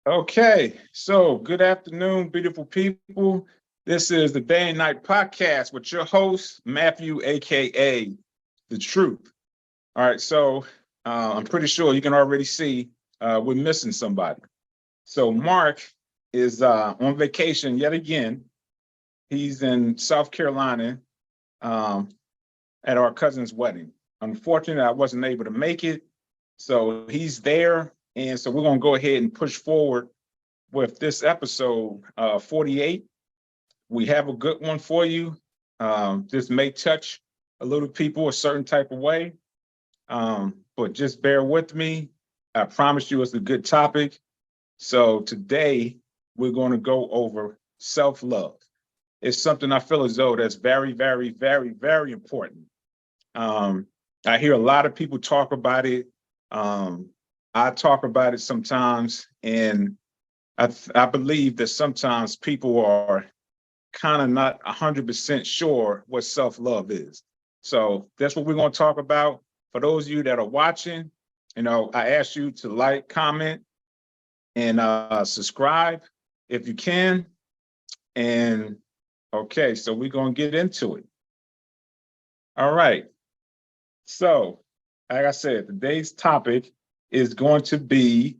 Okay, so good afternoon, beautiful people. This is the Day and Night Podcast with your host, Matthew, aka The Truth. All right, so I'm pretty sure you can already see we're missing somebody. So Mark is on vacation yet again. He's in South Carolina um, at our cousin's wedding. Unfortunately, I wasn't able to make it, so he's there, and so we're gonna go ahead and push forward with this episode 48. We have a good one for you. This may touch a little people a certain type of way, but just bear with me. I promise you it's a good topic. So today we're going to go over self-love. It's something I feel as though that's very, very, very, very important. Um, I hear a lot of people talk about it. I talk about it sometimes, and I believe that sometimes people are kind of not 100% sure what self-love is. So that's what we're going to talk about. For those of you that are watching, I ask you to like, comment, and subscribe if you can. And okay, so we're going to get into it. All right. So, like I said, today's topic is going to be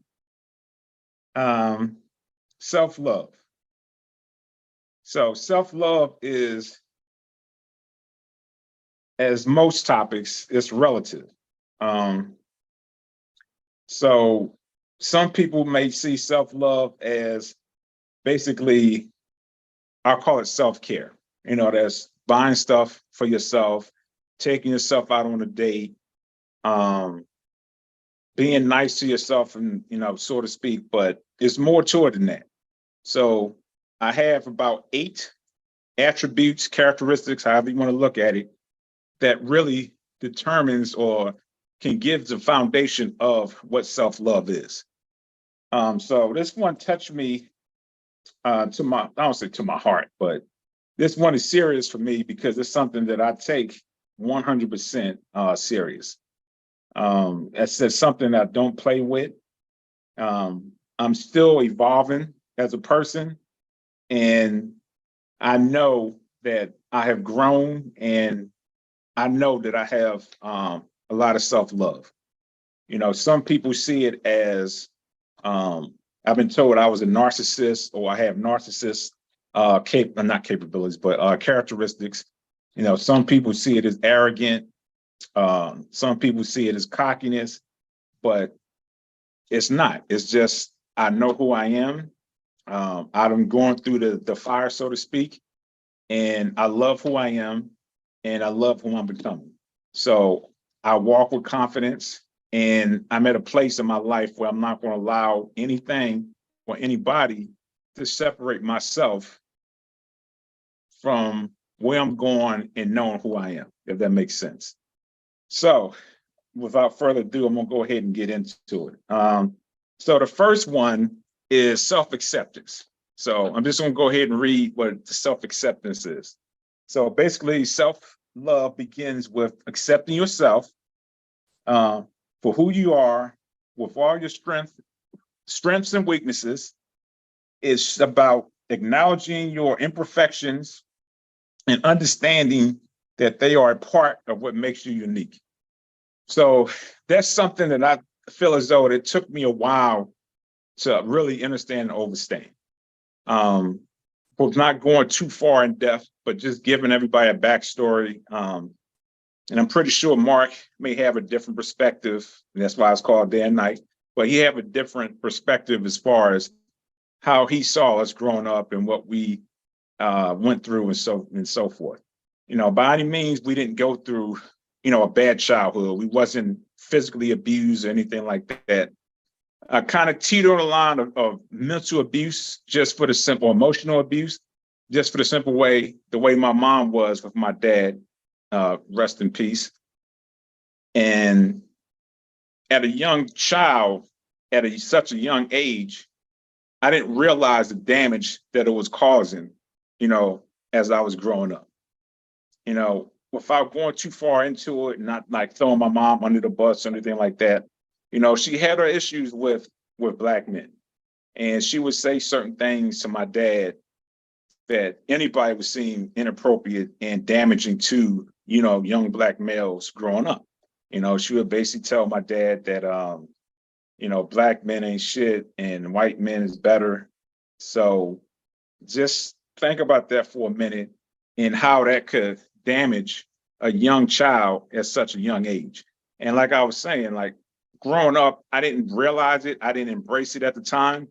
self-love. So self-love is, as most topics, it's relative. So some people may see self-love as basically, I'll call it self-care. That's buying stuff for yourself, taking yourself out on a date, being nice to yourself, and so to speak. But it's more to it than that. So I have about 8 attributes, characteristics, however you want to look at it, that really determines or can give the foundation of what self-love is. So this one touched me to my, I don't say to my heart, but this one is serious for me because it's something that I take 100% serious. It's something I don't play with. I'm still evolving as a person, and I know that I have grown, and I know that I have a lot of self-love. Some people see it as I've been told I was a narcissist, or I have narcissist not capabilities, but characteristics. Some people see it as arrogant. Some people see it as cockiness, but it's not. It's just I know who I am. I'm going through the fire, so to speak, and I love who I am, and I love who I'm becoming. So I walk with confidence, and I'm at a place in my life where I'm not going to allow anything or anybody to separate myself from where I'm going and knowing who I am, if that makes sense. So without further ado, I'm going to go ahead and get into it. So the first one is self-acceptance. So I'm just going to go ahead and read what the self-acceptance is. So basically, self-love begins with accepting yourself for who you are, with all your strengths and weaknesses. It's about acknowledging your imperfections and understanding that they are a part of what makes you unique. So that's something that I feel as though it took me a while to really understand and understand. Was not going too far in depth, but just giving everybody a backstory. And I'm pretty sure Mark may have a different perspective. And that's why it's called Day and Night. But he have a different perspective as far as how he saw us growing up and what we went through and so forth. By any means, we didn't go through, a bad childhood. We wasn't physically abused or anything like that. I kind of teeter on the line of mental abuse, just for the simple emotional abuse, just for the simple way, the way my mom was with my dad, rest in peace. And at a young child, such a young age, I didn't realize the damage that it was causing, as I was growing up. Without going too far into it, not like throwing my mom under the bus or anything like that, she had her issues with Black men. And she would say certain things to my dad that anybody would seem inappropriate and damaging to, young Black males growing up. She would basically tell my dad that, Black men ain't shit and white men is better. So just think about that for a minute and how that could damage a young child at such a young age. And like I was saying, like growing up, I didn't realize it. I didn't embrace it at the time.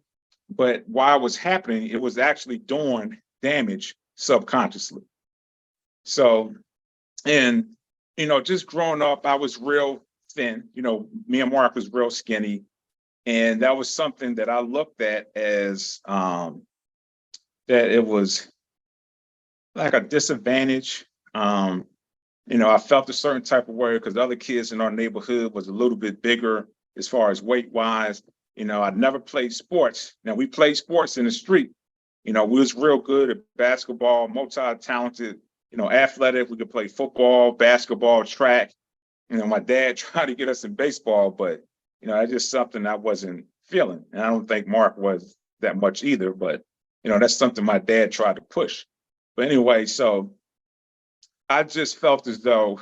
But while it was happening, it was actually doing damage subconsciously. So, and, just growing up, I was real thin. Me and Mark was real skinny. And that was something that I looked at as that it was like a disadvantage. I felt a certain type of way because other kids in our neighborhood was a little bit bigger as far as weight wise. I'd never played sports. Now we played sports in the street. We was real good at basketball, multi-talented, athletic. We could play football, basketball, track. My dad tried to get us in baseball, but that's just something I wasn't feeling. And I don't think Mark was that much either, but that's something my dad tried to push. But anyway, so I just felt as though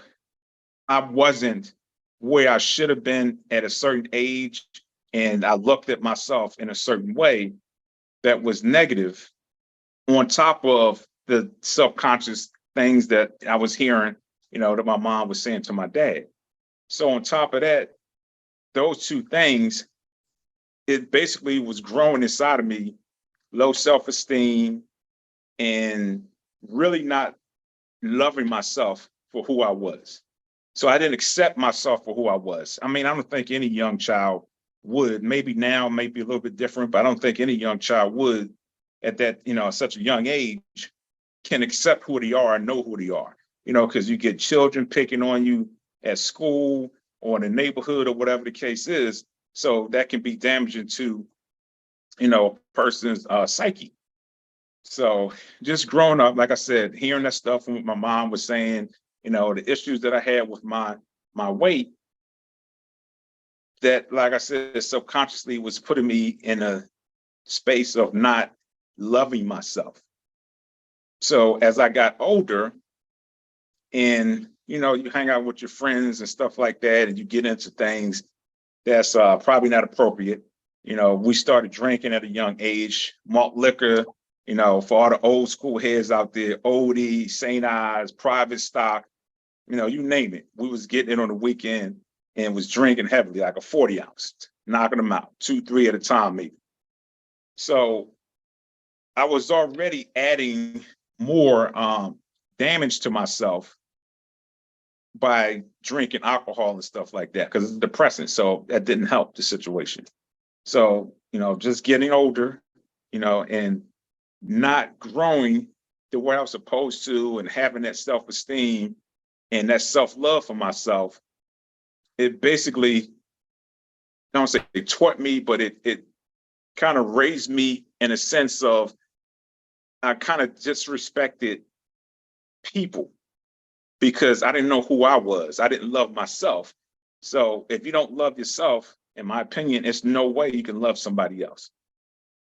I wasn't where I should have been at a certain age. And I looked at myself in a certain way that was negative on top of the subconscious things that I was hearing, that my mom was saying to my dad. So on top of that, those two things, it basically was growing inside of me, low self-esteem and really not loving myself for who I was. So I didn't accept myself for who I was. I mean, I don't think any young child would. Maybe now, maybe a little bit different, but I don't think any young child would at that, such a young age can accept who they are and know who they are, because you get children picking on you at school or in the neighborhood or whatever the case is. So that can be damaging to, a person's psyche. So just growing up, like I said, hearing that stuff from what my mom was saying, the issues that I had with my weight, that, like I said, subconsciously was putting me in a space of not loving myself. So as I got older and, you hang out with your friends and stuff like that, and you get into things that's probably not appropriate. We started drinking at a young age, malt liquor, for all the old school heads out there, Odie, St. Ives, Private Stock, you name it. We was getting it on the weekend and was drinking heavily, like a 40 ounce, knocking them out, 2, 3 at a time, maybe. So I was already adding more damage to myself by drinking alcohol and stuff like that, because it's depressant. So that didn't help the situation. So, just getting older, and not growing the way I was supposed to and having that self-esteem and that self-love for myself, it basically, I don't say it taught me, but it kind of raised me in a sense of I kind of disrespected people because I didn't know who I was. I didn't love myself. So if you don't love yourself, in my opinion, it's no way you can love somebody else,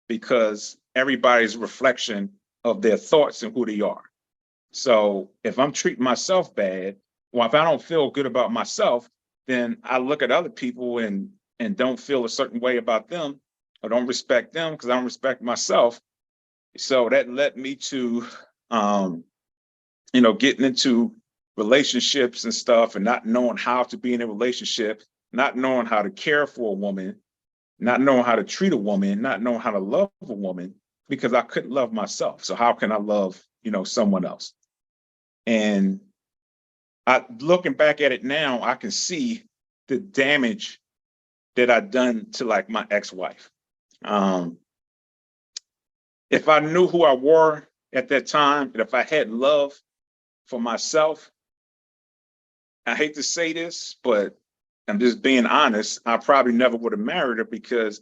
because everybody's a reflection of their thoughts and who they are. So if I'm treating myself bad, or if I don't feel good about myself, then I look at other people and don't feel a certain way about them, or don't respect them because I don't respect myself. So that led me to, getting into relationships and stuff and not knowing how to be in a relationship, not knowing how to care for a woman, not knowing how to treat a woman, not knowing how to love a woman, because I couldn't love myself. So how can I love, someone else? And looking back at it now, I can see the damage that I'd done to like my ex-wife. If I knew who I were at that time, and if I had love for myself, I hate to say this, but I'm just being honest, I probably never would have married her, because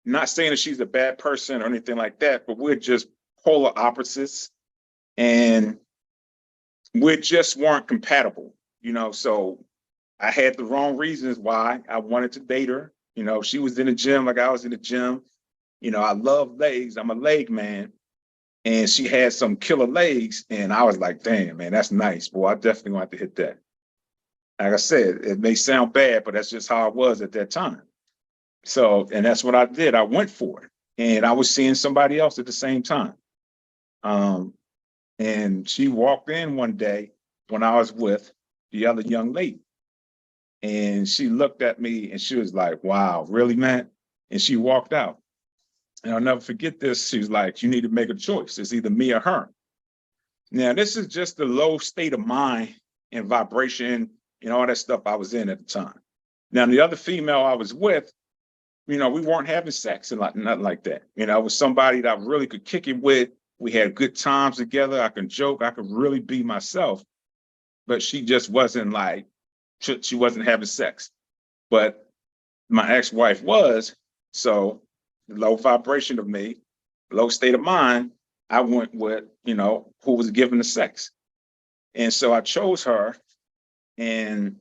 not saying that she's a bad person or anything like that, but we're just polar opposites and we just weren't compatible, so I had the wrong reasons why I wanted to date her. She was in the gym like I was in the gym. I love legs. I'm a leg man. And she had some killer legs. And I was like, damn, man, that's nice. Boy, I definitely want to hit that. Like I said, it may sound bad, but that's just how I was at that time. So, and that's what I did. I went for it. And I was seeing somebody else at the same time. And she walked in one day when I was with the other young lady. And she looked at me and she was like, wow, really, man? And she walked out. And I'll never forget this. She was like, you need to make a choice. It's either me or her. Now, this is just the low state of mind and vibration and all that stuff I was in at the time. Now, the other female I was with, we weren't having sex and nothing like that. It was somebody that I really could kick it with. We had good times together. I could joke. I could really be myself. But she just wasn't like, she wasn't having sex. But my ex-wife was. So low vibration of me, low state of mind, I went with, who was giving the sex. And so I chose her. And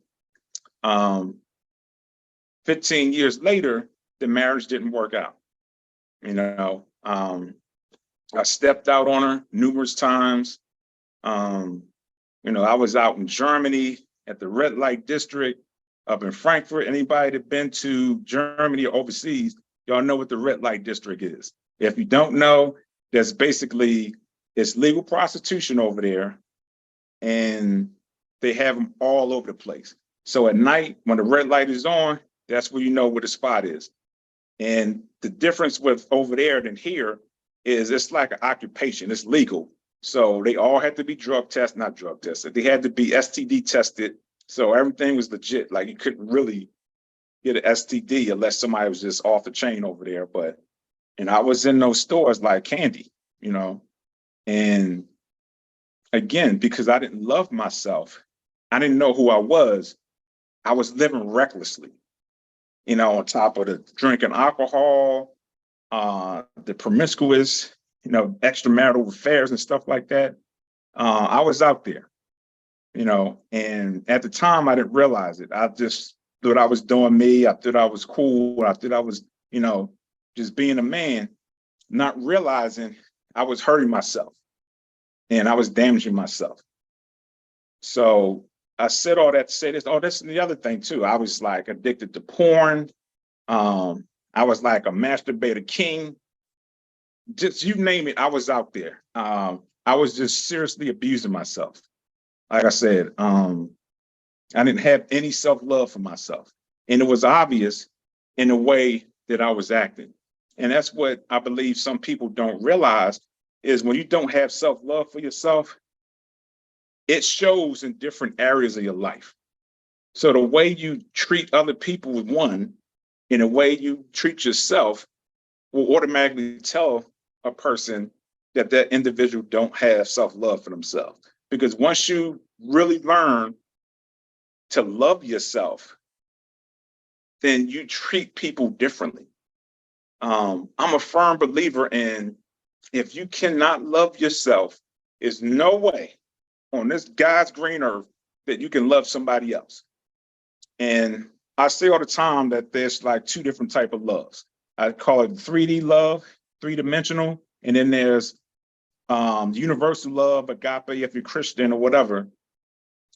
15 years later, the marriage didn't work out. I stepped out on her numerous times. I was out in Germany at the red light district up in Frankfurt. Anybody that been to Germany or overseas, y'all know what the red light district is. If you don't know, that's basically, it's legal prostitution over there. And they have them all over the place. So at night, when the red light is on, that's where you know where the spot is. And the difference with over there than here is it's like an occupation, it's legal. So they all had to be not drug tested. They had to be STD tested. So everything was legit. Like you couldn't really get an STD unless somebody was just off the chain over there. And I was in those stores like candy, and again, because I didn't love myself, I didn't know who I was living recklessly, on top of the drinking alcohol, the promiscuous, extramarital affairs and stuff like that. I was out there, and at the time I didn't realize it. I just thought I was doing me. I thought I was cool. I thought I was, just being a man, not realizing I was hurting myself and I was damaging myself. So I said all that to say this. Oh, that's the other thing too. I was like addicted to porn. I was like a masturbator king. Just you name it, I was out there. I was just seriously abusing myself. Like I said, I didn't have any self-love for myself. And it was obvious in the way that I was acting. And that's what I believe some people don't realize is when you don't have self-love for yourself, it shows in different areas of your life. So the way you treat other people with one, in the way you treat yourself will automatically tell a person that that individual don't have self-love for themselves. Because once you really learn to love yourself, then you treat people differently. I'm a firm believer in if you cannot love yourself, there's no way on this God's green earth that you can love somebody else. And I say all the time that there's like two different type of loves. I call it 3D love, 3-dimensional, and then there's universal love, agape, if you're Christian or whatever.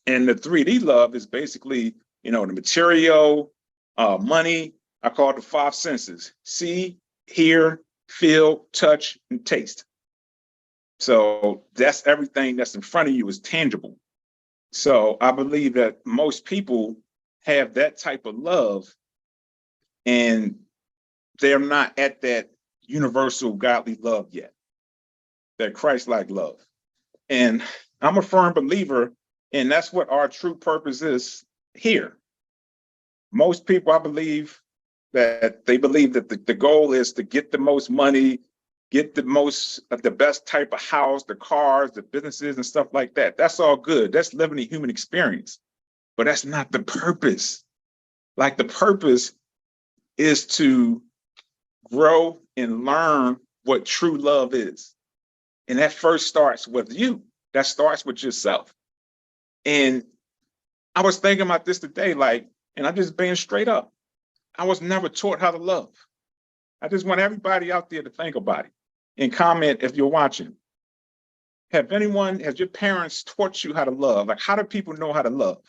And the 3D love is basically, the material, money. I call it the 5 senses: see, hear, feel, touch, and taste. So that's everything that's in front of you is tangible. So I believe that most people have that type of love and they're not at that universal godly love yet, that Christ-like love. And I'm a firm believer, and that's what our true purpose is here. Most people, I believe, that they believe that the goal is to get the most money, get the best type of house, the cars, the businesses and stuff like that. That's all good. That's living the human experience, but that's not the purpose. Like the purpose is to grow and learn what true love is. And that first starts with you. That starts with yourself. And I was thinking about this today, and I'm just being straight up. I was never taught how to love. I just want everybody out there to think about it and comment if you're watching. Has your parents taught you how to love? Like, how do people know how to love?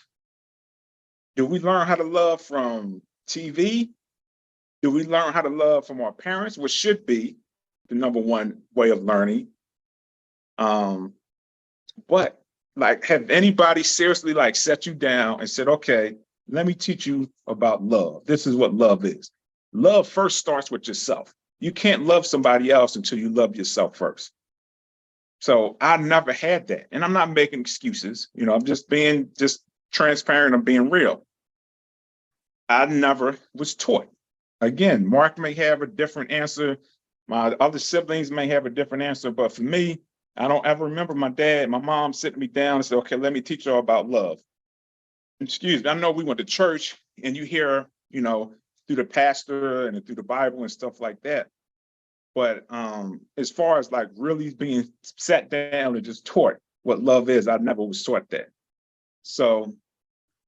Do we learn how to love from TV? Do we learn how to love from our parents, which should be the number one way of learning? But like, have anybody seriously like set you down and said, okay, let me teach you about love. This is what love is. Love first starts with yourself. You can't love somebody else until you love yourself first. So I never had that. And I'm not making excuses. You know, I'm just being transparent. I'm being real. I never was taught. Again, Mark may have a different answer. My other siblings may have a different answer. But for me, I don't ever remember my mom sitting me down and said, okay, let me teach you all about love. Excuse me. I know we went to church and you hear, you know, through the pastor and through the Bible and stuff like that. But as far as like really being sat down and just taught what love is, I never was taught that. So,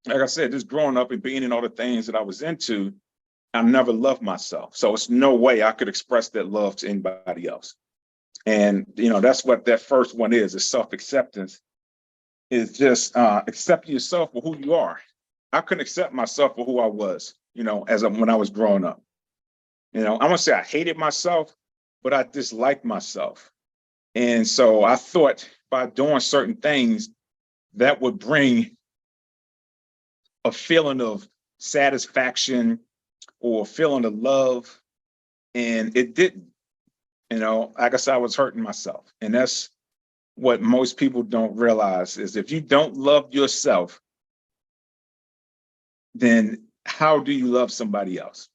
like I said, just growing up and being in all the things that I was into, I never loved myself. So it's no way I could express that love to anybody else. And, you know, that's what that first one is self-acceptance, is just accepting yourself for who you are. I couldn't accept myself for who I was, you know, when I was growing up. You know, I won't say I hated myself, but I disliked myself. And so I thought by doing certain things that would bring a feeling of satisfaction or a feeling of love. And it didn't. You know, like I said, I was hurting myself. And that's what most people don't realize, is if you don't love yourself, then how do you love somebody else?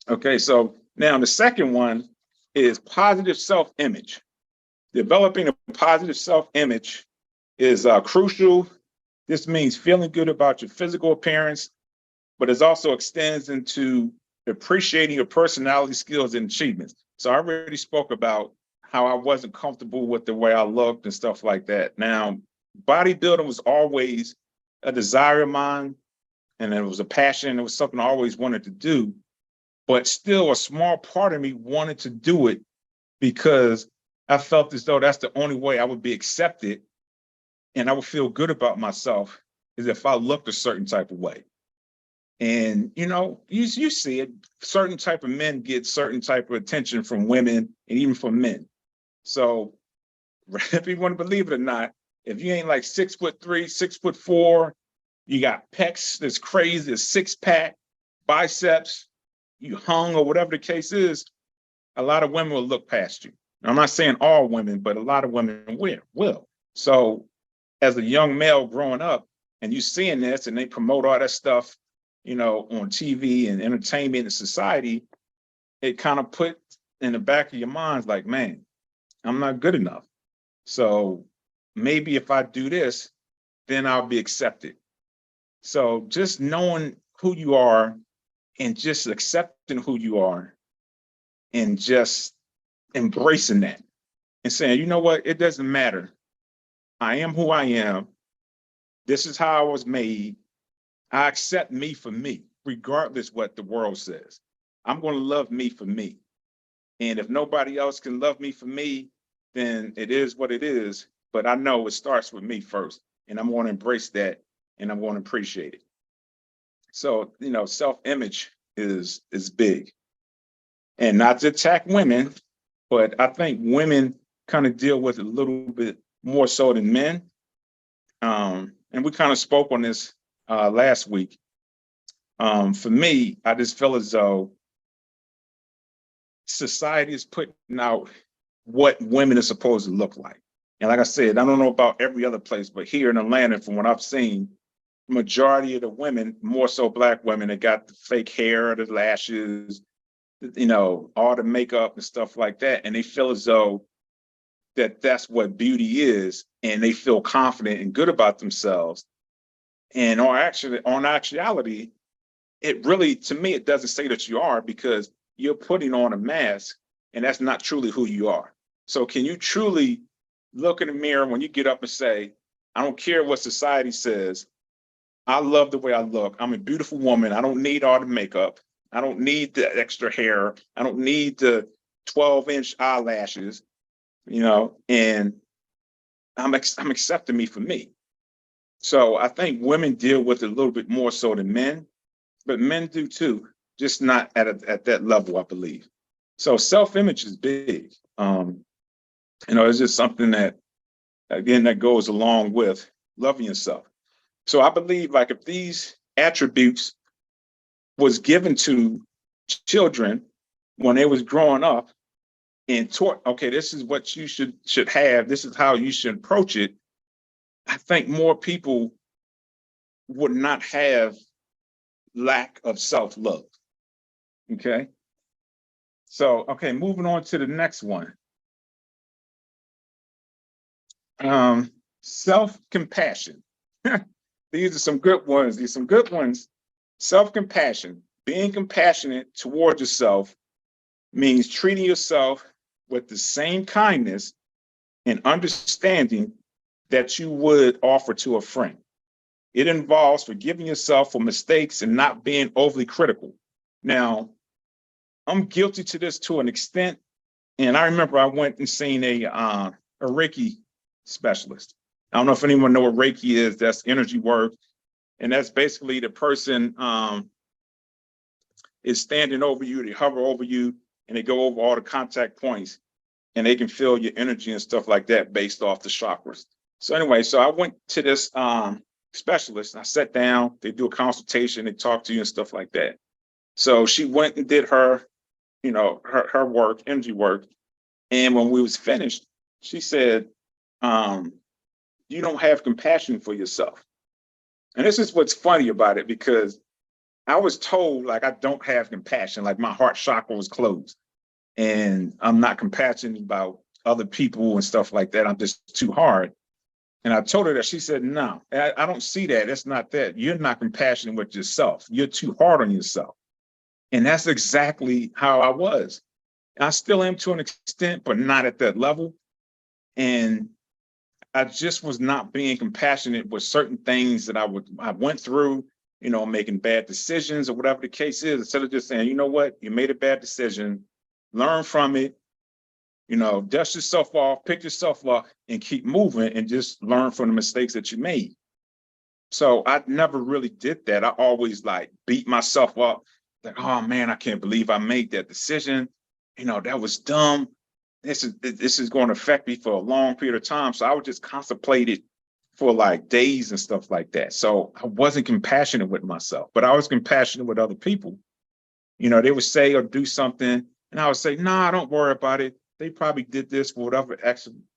Okay, so now the second one is positive self-image. Developing a positive self-image is crucial. This means feeling good about your physical appearance, but it also extends into appreciating your personality, skills, and achievements. So I already spoke about how I wasn't comfortable with the way I looked and stuff like that. Now, bodybuilding was always a desire of mine, and it was a passion. It was something I always wanted to do, but still a small part of me wanted to do it because I felt as though that's the only way I would be accepted and I would feel good about myself, is if I looked a certain type of way. And, you know, you see it, certain type of men get certain type of attention from women and even from men. So if you want to believe it or not, if you ain't like 6'3", 6'4", you got pecs that's crazy, a six-pack, biceps, you hung or whatever the case is, a lot of women will look past you. I'm not saying all women, but a lot of women will. So as a young male growing up and you seeing this and they promote all that stuff, you know, on TV and entertainment and society, it kind of put in the back of your mind like, man, I'm not good enough. So maybe if I do this, then I'll be accepted. So just knowing who you are and just accepting who you are and just embracing that and saying, you know what, it doesn't matter. I am who I am. This is how I was made. I accept me for me, regardless what the world says. I'm going to love me for me. And if nobody else can love me for me, then it is what it is. But I know it starts with me first, and I'm going to embrace that, and I'm going to appreciate it. So, you know, self-image is big. And not to attack women, but I think women kind of deal with it a little bit more so than men. And we kind of spoke on this last week. For me, I just feel as though society is putting out what women are supposed to look like. And like I said, I don't know about every other place, but here in Atlanta, from what I've seen, majority of the women, more so Black women, that got the fake hair, the lashes, you know, all the makeup and stuff like that. And they feel as though that's what beauty is. And they feel confident and good about themselves. And on actuality, it really, to me, it doesn't say that you are, because you're putting on a mask and that's not truly who you are. So can you truly look in the mirror when you get up and say, I don't care what society says, I love the way I look. I'm a beautiful woman. I don't need all the makeup. I don't need the extra hair. I don't need the 12-inch eyelashes, and I'm accepting me for me. So I think women deal with it a little bit more so than men, but men do too, just not at that level, I believe. So self-image is big. It's just something that, again, that goes along with loving yourself. So I believe, like, if these attributes was given to children when they was growing up and taught, okay, this is what you should have, this is how you should approach it, I think more people would not have lack of self-love. Okay. So, okay, moving on to the next one. Self-compassion. These are some good ones. These are some good ones. Self-compassion, being compassionate toward yourself, means treating yourself with the same kindness and understanding that you would offer to a friend. It involves forgiving yourself for mistakes and not being overly critical. Now, I'm guilty to this to an extent. And I remember I went and seen a Reiki specialist. I don't know if anyone know what Reiki is. That's energy work. And that's basically the person is standing over you, they hover over you, and they go over all the contact points, and they can feel your energy and stuff like that based off the chakras. So anyway, so I went to this specialist, I sat down, they do a consultation, they talk to you and stuff like that. So she went and did her, her work, energy work. And when we was finished, she said, you don't have compassion for yourself. And this is what's funny about it, because I was told, like, I don't have compassion, like my heart chakra was closed and I'm not compassionate about other people and stuff like that. I'm just too hard. And I told her that. She said, no, I don't see that. It's not that. You're not compassionate with yourself. You're too hard on yourself. And that's exactly how I was. I still am to an extent, but not at that level. And I just was not being compassionate with certain things that I went through, making bad decisions or whatever the case is. Instead of just saying, you know what, you made a bad decision, learn from it, dust yourself off, pick yourself up and keep moving and just learn from the mistakes that you made. So I never really did that. I always beat myself up, like, oh man, I can't believe I made that decision. That was dumb. This is going to affect me for a long period of time. So I would just contemplate it for days and stuff like that. So I wasn't compassionate with myself, but I was compassionate with other people. They would say or do something, and I would say, nah, don't worry about it. They probably did this for whatever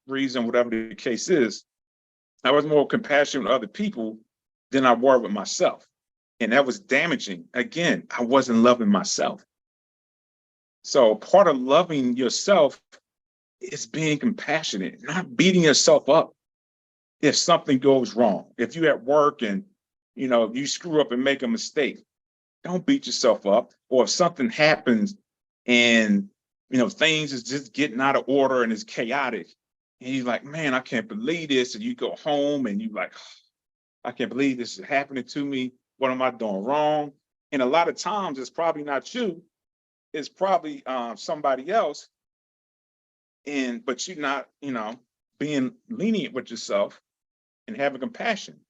reason, whatever the case is. I was more compassionate with other people than I were with myself. And that was damaging. Again, I wasn't loving myself. So part of loving yourself is being compassionate, not beating yourself up if something goes wrong. If you're at work and, you screw up and make a mistake, don't beat yourself up. Or if something happens and, things is just getting out of order and it's chaotic, and you're like, man, I can't believe this. And you go home and you're like, I can't believe this is happening to me. What am I doing wrong? And a lot of times it's probably not you. It's probably somebody else. But you're not, being lenient with yourself and having compassion.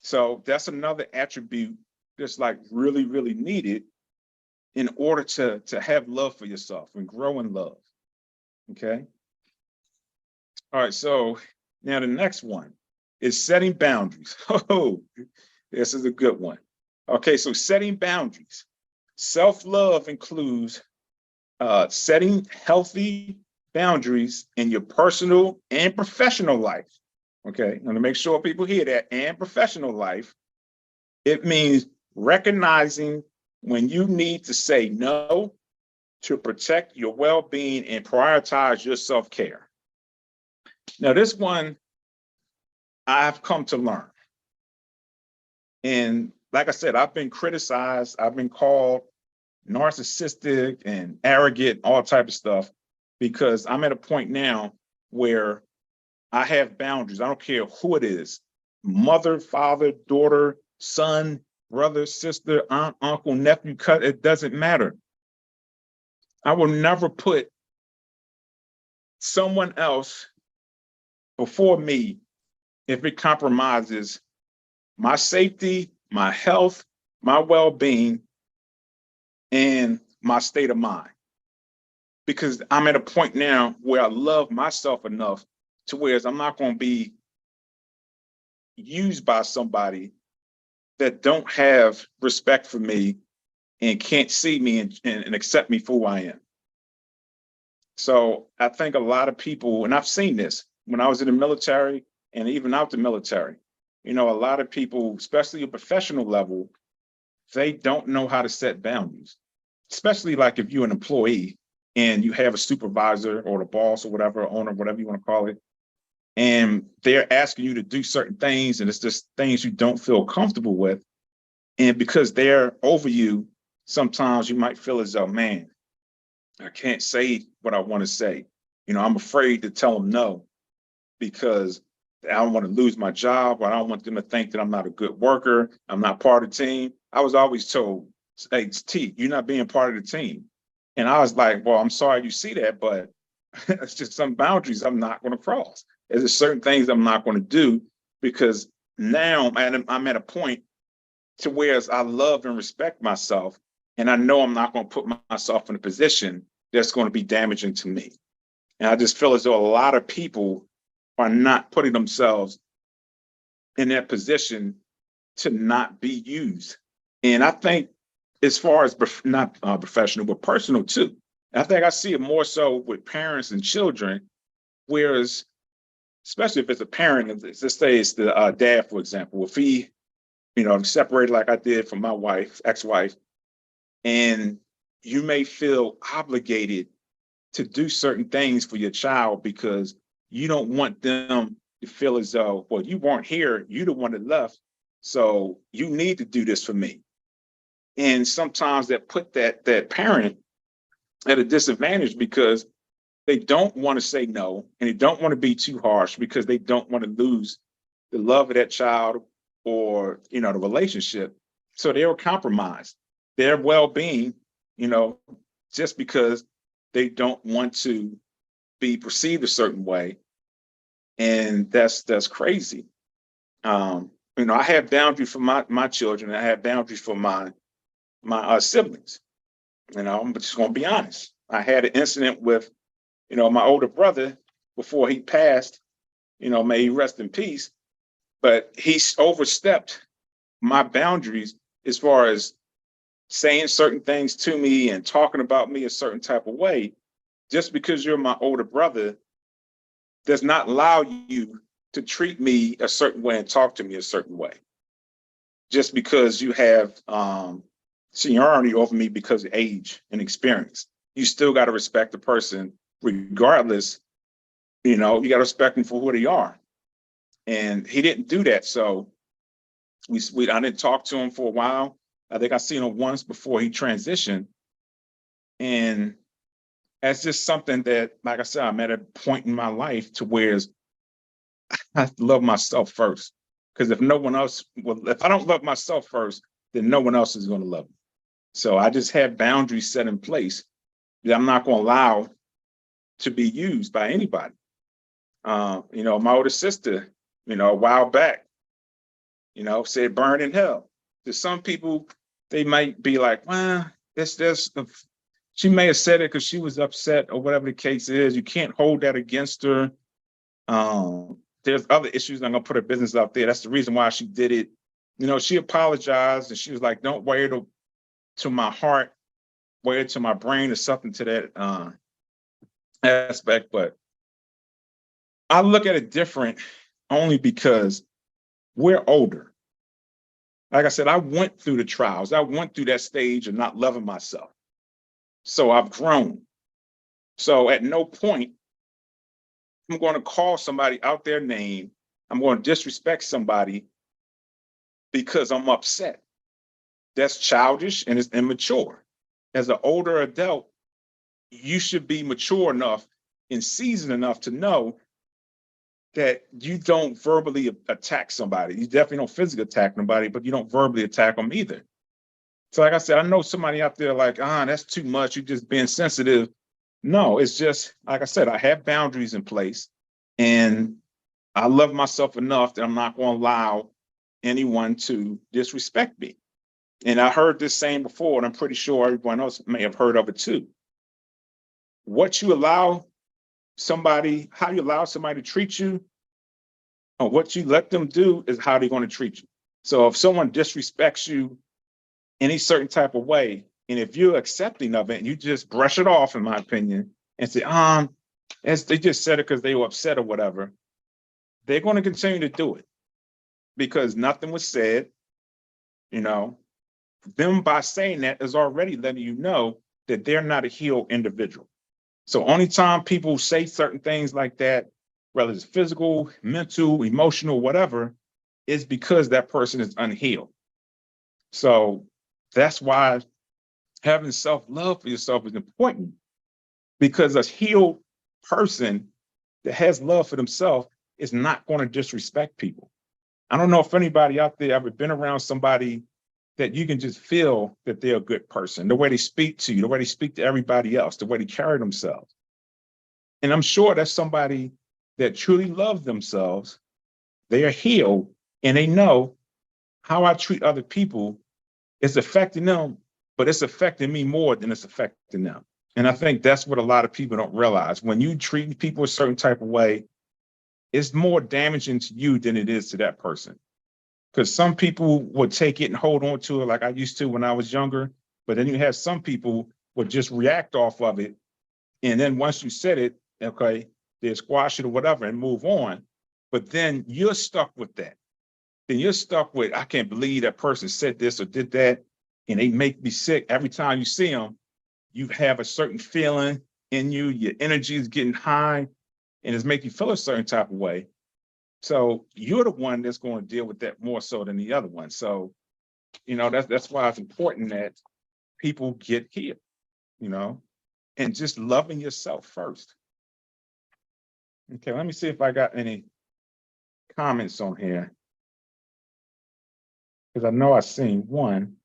So that's another attribute that's really, really needed in order to have love for yourself and grow in love. Okay. All right. So now the next one is setting boundaries. Oh, this is a good one. Okay. So setting boundaries. Self-love includes setting healthy boundaries in your personal and professional life. Okay, I'm gonna make sure people hear that. And professional life, it means recognizing when you need to say no to protect your well-being and prioritize your self-care. Now, this one I've come to learn. And like I said, I've been criticized, I've been called narcissistic and arrogant, all type of stuff, because I'm at a point now where I have boundaries. I don't care who it is, mother, father, daughter, son, brother, sister, aunt, uncle, nephew, cut, it doesn't matter. I will never put someone else before me if it compromises my safety, my health, my well-being, and my state of mind. Because I'm at a point now where I love myself enough to where I'm not going to be used by somebody that don't have respect for me and can't see me and accept me for who I am. So I think a lot of people, and I've seen this when I was in the military and even out the military, a lot of people, especially at professional level, they don't know how to set boundaries, especially like if you're an employee and you have a supervisor or the boss or whatever, owner, whatever you want to call it, and they're asking you to do certain things and it's just things you don't feel comfortable with. And because they're over you, sometimes you might feel as though, man, I can't say what I want to say. I'm afraid to tell them no because I don't want to lose my job. Or I don't want them to think that I'm not a good worker. I'm not part of the team. I was always told, hey, T, you're not being part of the team. And I was like, well, I'm sorry you see that, but it's just some boundaries I'm not going to cross. There's certain things I'm not going to do because now I'm at a point to where I love and respect myself. And I know I'm not going to put myself in a position that's going to be damaging to me. And I just feel as though a lot of people are not putting themselves in that position to not be used. And I think as far as not professional, but personal too, I think I see it more so with parents and children, whereas, especially if it's a parent, let's say it's the dad, for example, if he, separated like I did from my wife, ex-wife, and you may feel obligated to do certain things for your child because you don't want them to feel as though, well, you weren't here, you the one that left, so you need to do this for me. And sometimes that put that parent at a disadvantage because they don't want to say no and they don't want to be too harsh because they don't want to lose the love of that child or the relationship. So they were compromised their well-being, just because they don't want to be perceived a certain way. And that's crazy. I have boundaries for my children. I have boundaries for my siblings. I'm just going to be honest. I had an incident with, my older brother before he passed. May he rest in peace. But he overstepped my boundaries as far as saying certain things to me and talking about me a certain type of way. Just because you're my older brother does not allow you to treat me a certain way and talk to me a certain way. Just because you have seniority over me because of age and experience, you still got to respect the person regardless. You got to respect them for who they are. And he didn't do that. So I didn't talk to him for a while. I think I seen him once before he transitioned. And that's just something that, like I said, I'm at a point in my life to where I love myself first. Because if I don't love myself first, then no one else is going to love me. So I just have boundaries set in place that I'm not going to allow to be used by anybody. My older sister, a while back, said burn in hell. To some people, they might be like, well, she may have said it because she was upset or whatever the case is. You can't hold that against her. There's other issues. I'm going to put her business out there. That's the reason why she did it. She apologized and she was like, don't wear it to my heart, wear it to my brain or something to that aspect. But I look at it different only because we're older. Like I said, I went through the trials. I went through that stage of not loving myself. So I've grown. So at no point I'm going to call somebody out their name. I'm going to disrespect somebody because I'm upset. That's childish and it's immature. As an older adult, you should be mature enough and seasoned enough to know that you don't verbally attack somebody. You definitely don't physically attack nobody, but you don't verbally attack them either. So like I said, I know somebody out there like, that's too much. You're just being sensitive. No, it's just, like I said, I have boundaries in place and I love myself enough that I'm not going to allow anyone to disrespect me. And I heard this saying before, and I'm pretty sure everyone else may have heard of it too. What you allow somebody, how you allow somebody to treat you, or what you let them do is how they're going to treat you. So if someone disrespects you any certain type of way, and if you're accepting of it and you just brush it off, in my opinion, and say, as they just said it because they were upset or whatever, they're going to continue to do it because nothing was said. You know, them by saying that is already letting you know that they're not a healed individual. So only time people say certain things like that, whether it's physical, mental, emotional, whatever, is because that person is unhealed. So that's why having self-love for yourself is important, because a healed person that has love for themselves is not going to disrespect people. I don't know if anybody out there ever been around somebody that you can just feel that they're a good person, the way they speak to you, the way they speak to everybody else, the way they carry themselves. And I'm sure that's somebody that truly loves themselves. They are healed and they know how I treat other people is affecting them, but it's affecting me more than it's affecting them. And I think that's what a lot of people don't realize. When you treat people a certain type of way, it's more damaging to you than it is to that person. Because some people would take it and hold on to it like I used to when I was younger. But then you have some people would just react off of it. And then once you said it, okay, they squash it or whatever and move on. But then you're stuck with that. Then you're stuck with, I can't believe that person said this or did that. And they make me sick. Every time you see them, you have a certain feeling in you, your energy is getting high, and it's making you feel a certain type of way. So you're the one that's going to deal with that more so than the other one. So, that's why it's important that people get healed, and just loving yourself first. Okay, let me see if I got any comments on here, because I know I've seen one.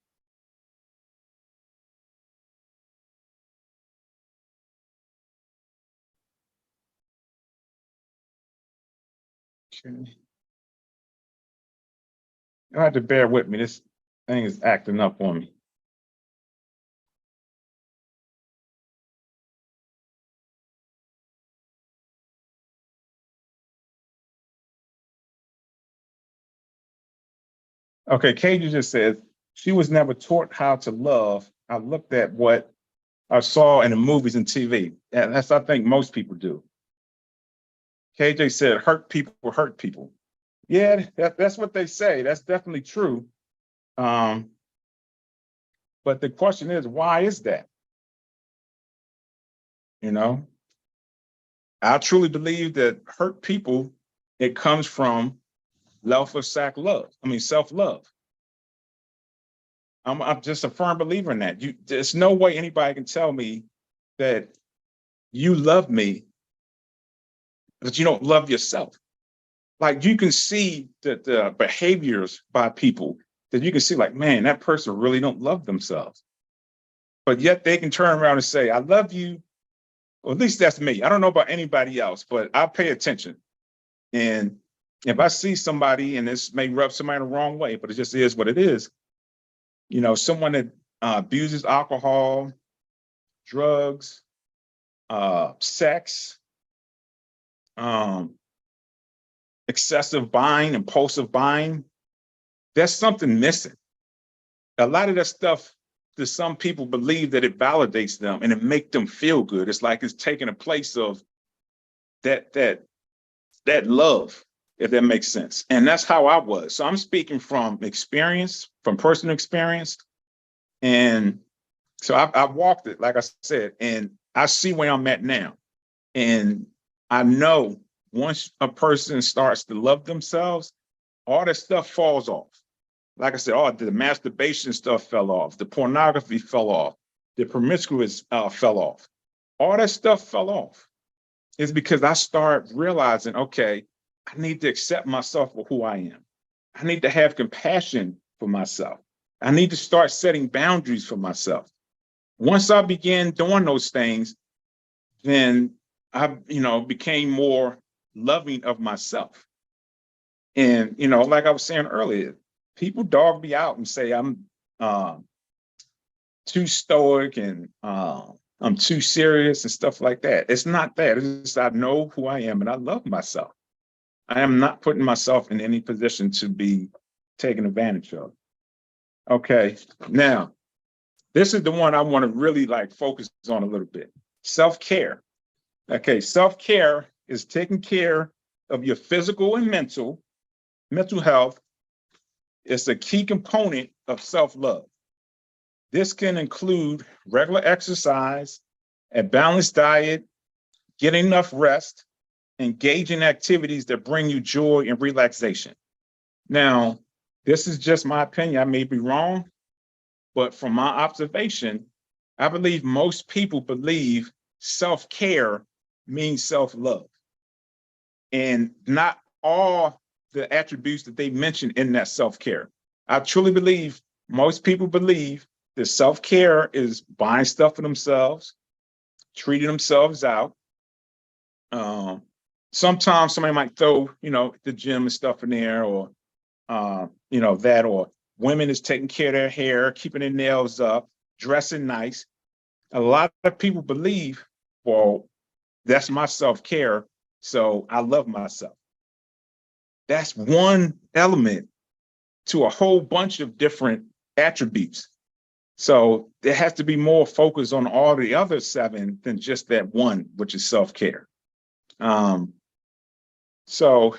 Okay. You'll have to bear with me. This thing is acting up on me. Okay, Katie just says she was never taught how to love. I looked at what I saw in the movies and TV. And that's, I think most people do. KJ said, hurt people hurt people. Yeah, that's what they say. That's definitely true. But the question is, why is that? I truly believe that hurt people, it comes from self-love. I'm just a firm believer in that. There's no way anybody can tell me that you love me, but you don't love yourself. Like you can see that the behaviors by people that you can see like, man, that person really don't love themselves. But yet they can turn around and say, I love you. Well, at least that's me. I don't know about anybody else, but I pay attention. And if I see somebody, and this may rub somebody the wrong way, but it just is what it is, someone that abuses alcohol, drugs, sex, excessive buying, impulsive buying, there's something missing. A lot of that stuff, that some people believe that it validates them and it makes them feel good. It's like it's taking a place of that love, if that makes sense. And that's how I was. So I'm speaking from experience, from personal experience. And so I walked it, like I said, and I see where I'm at now. And I know once a person starts to love themselves, all that stuff falls off. Like I said, the masturbation stuff fell off, the pornography fell off, the promiscuous fell off. All that stuff fell off. It's because I started realizing, okay, I need to accept myself for who I am. I need to have compassion for myself. I need to start setting boundaries for myself. Once I began doing those things, then I, became more loving of myself. And, like I was saying earlier, people dog me out and say I'm too stoic and I'm too serious and stuff like that. It's not that. It's just I know who I am and I love myself. I am not putting myself in any position to be taken advantage of. Okay, now this is the one I want to really focus on a little bit. Self-care. Okay, self-care is taking care of your physical and mental health. It's a key component of self-love. This can include regular exercise, a balanced diet, getting enough rest, engaging activities that bring you joy and relaxation. Now, this is just my opinion. I may be wrong, but from my observation, I believe most people believe self-care means self-love. And not all the attributes that they mentioned in that self-care. I truly believe most people believe that self-care is buying stuff for themselves, treating themselves out. Sometimes somebody might throw, the gym and stuff in there, or, that, or women is taking care of their hair, keeping their nails up, dressing nice. A lot of people believe, well, that's my self-care, so I love myself. That's one element to a whole bunch of different attributes. So there has to be more focus on all the other 7 than just that one, which is self-care. So,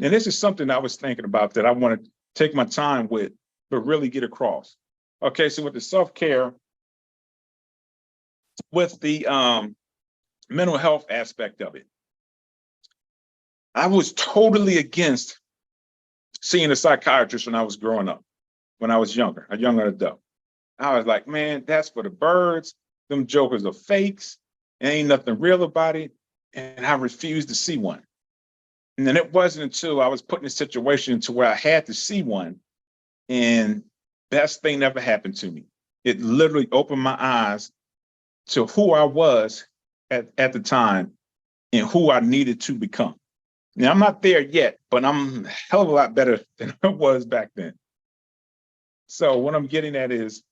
and this is something I was thinking about that I want to take my time with, but really get across. Okay, so with the self-care, with the mental health aspect of it, I was totally against seeing a psychiatrist when I was growing up, when I was younger, a young adult. I was like, man, that's for the birds. Them jokers are fakes. There ain't nothing real about it. And I refused to see one. And then it wasn't until I was put in a situation to where I had to see one, and best thing ever happened to me. It literally opened my eyes to who I was at the time and who I needed to become. Now, I'm not there yet, but I'm a hell of a lot better than I was back then. So what I'm getting at is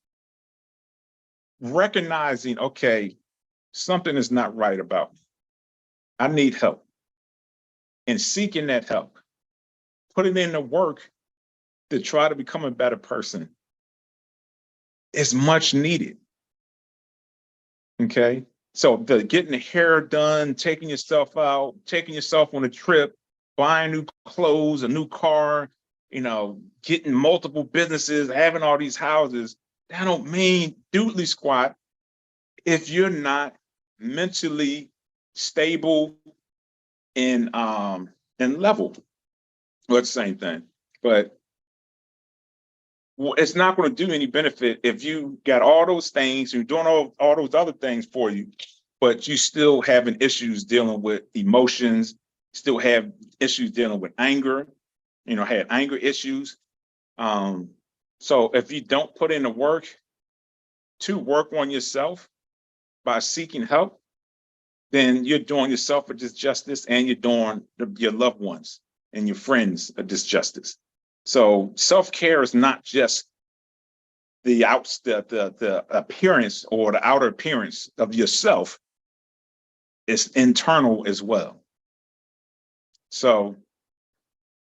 recognizing, okay, something is not right about me. I need help. And seeking that help, putting in the work to try to become a better person is much needed. Okay. So the getting the hair done, taking yourself out, taking yourself on a trip, buying new clothes, a new car, getting multiple businesses, having all these houses, that don't mean doodly squat if you're not mentally stable and level. Well, it's the same thing, but it's not going to do any benefit if you got all those things, you're doing all those other things for you, but you still having issues dealing with emotions, still have issues dealing with anger, had anger issues. So if you don't put in the work to work on yourself by seeking help, then you're doing yourself a disjustice, and you're doing your loved ones and your friends a disjustice. So self-care is not just the appearance or the outer appearance of yourself. It's internal as well. So